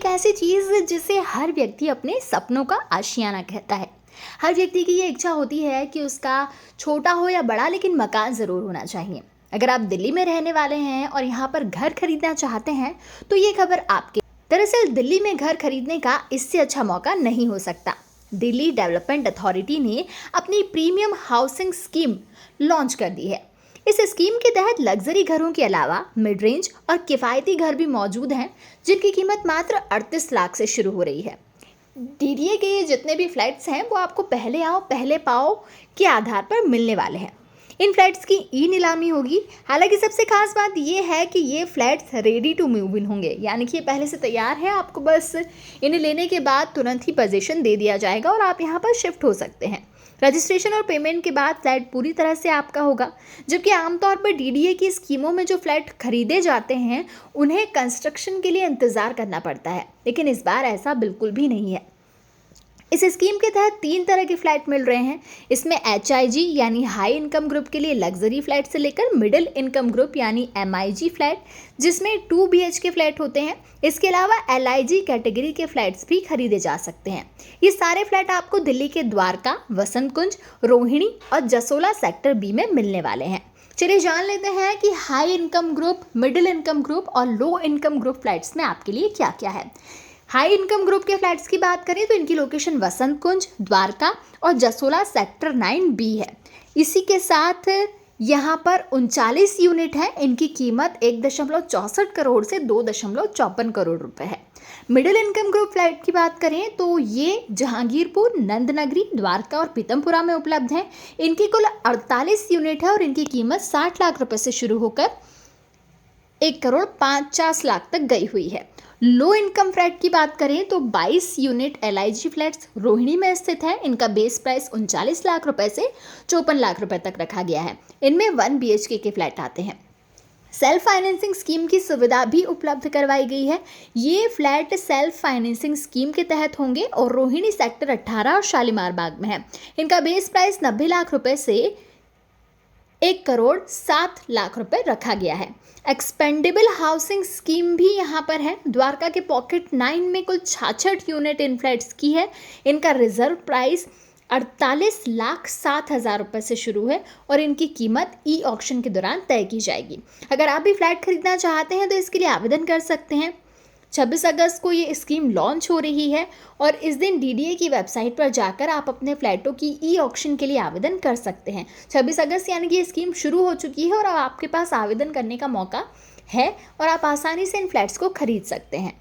एक ऐसी चीज़ जिसे हर व्यक्ति अपने सपनों का आशियाना कहता है। हर व्यक्ति की ये इच्छा होती है कि उसका छोटा हो या बड़ा लेकिन मकान ज़रूर होना चाहिए। अगर आप दिल्ली में रहने वाले हैं और यहाँ पर घर खरीदना चाहते हैं तो ये खबर आपके। दरअसल दिल्ली में घर खरीदने का इससे अच्छा मौका नहीं हो सकता। दिल्ली डेवलपमेंट अथॉरिटी ने अपनी प्रीमियम हाउसिंग स्कीम लॉन्च कर दी है। इस स्कीम के तहत लग्जरी घरों के अलावा मिड रेंज और किफ़ायती घर भी मौजूद हैं, जिनकी कीमत मात्र 38 लाख से शुरू हो रही है। डीडीए के ये जितने भी फ्लैट्स हैं वो आपको पहले आओ पहले पाओ के आधार पर मिलने वाले हैं। इन फ्लैट्स की ई नीलामी होगी। हालांकि सबसे खास बात ये है कि ये flats ready to move in होंगे, यानी कि ये पहले से तैयार है। आपको बस इन्हें लेने के बाद तुरंत ही पोजीशन दे दिया जाएगा और आप यहाँ पर शिफ्ट हो सकते हैं। रजिस्ट्रेशन और पेमेंट के बाद फ्लैट पूरी तरह से आपका होगा। जबकि आमतौर पर डीडीए की स्कीमों में जो फ्लैट खरीदे जाते हैं उन्हें कंस्ट्रक्शन के लिए इंतज़ार करना पड़ता है, लेकिन इस बार ऐसा बिल्कुल भी नहीं है। इस स्कीम के तहत 3 तरह के फ्लैट मिल रहे हैं। इसमें HIG यानी हाई इनकम ग्रुप के लिए लग्जरी फ्लैट से लेकर मिडिल इनकम ग्रुप यानी MIG फ्लैट, जिसमें 2 BHK फ्लैट होते हैं। इसके अलावा LIG कैटेगरी के फ्लैट्स भी खरीदे जा सकते हैं। ये सारे फ्लैट आपको दिल्ली के द्वारका, वसंत कुंज, रोहिणी और जसोला सेक्टर B में मिलने वाले हैं। चलिए जान लेते हैं कि high income group, middle income group और लो इनकम ग्रुप फ्लैट्स में आपके लिए क्या क्या है। हाई इनकम ग्रुप के फ्लैट्स की बात करें तो इनकी लोकेशन वसंत कुंज, द्वारका और जसोला सेक्टर 9B है। इसी के साथ यहाँ पर 39 यूनिट है। इनकी कीमत 1.64 करोड़ से 2.54 करोड़ रुपए है। मिडिल इनकम ग्रुप फ्लैट की बात करें तो ये जहांगीरपुर, नंदनगरी, द्वारका और पीतमपुरा में उपलब्ध हैं। इनकी कुल 48 यूनिट है और इनकी कीमत 60 लाख रुपए से शुरू होकर 1,50,00,000 तक गई हुई है। लो इनकम फ्लैट की बात करें तो 22 यूनिट LIG फ्लैट्स रोहिणी में स्थित है। इनका बेस प्राइस 39 लाख रुपए से 54 लाख रुपए तक रखा गया है। इनमें 1 BHK के फ्लैट आते हैं। सेल्फ फाइनेंसिंग स्कीम की सुविधा भी उपलब्ध करवाई गई है। ये फ्लैट सेल्फ फाइनेंसिंग स्कीम के तहत होंगे और रोहिणी सेक्टर 18 और शालीमार बाग में है। इनका बेस प्राइस 90 लाख रुपए से 1,07,00,000 रुपए रखा गया है। एक्सपेंडेबल हाउसिंग स्कीम भी यहाँ पर है। द्वारका के पॉकेट 9 में कुल 66 यूनिट इन फ्लैट्स की है। इनका रिजर्व प्राइस 48,07,000 रुपये से शुरू है और इनकी कीमत ई ऑक्शन के दौरान तय की जाएगी। अगर आप भी फ्लैट खरीदना चाहते हैं तो इसके लिए आवेदन कर सकते हैं। 26 अगस्त को ये स्कीम लॉन्च हो रही है और इस दिन डीडीए की वेबसाइट पर जाकर आप अपने फ्लैटों की ई ऑक्शन के लिए आवेदन कर सकते हैं। 26 अगस्त यानी कि ये स्कीम शुरू हो चुकी है और अब आपके पास आवेदन करने का मौका है और आप आसानी से इन फ्लैट्स को खरीद सकते हैं।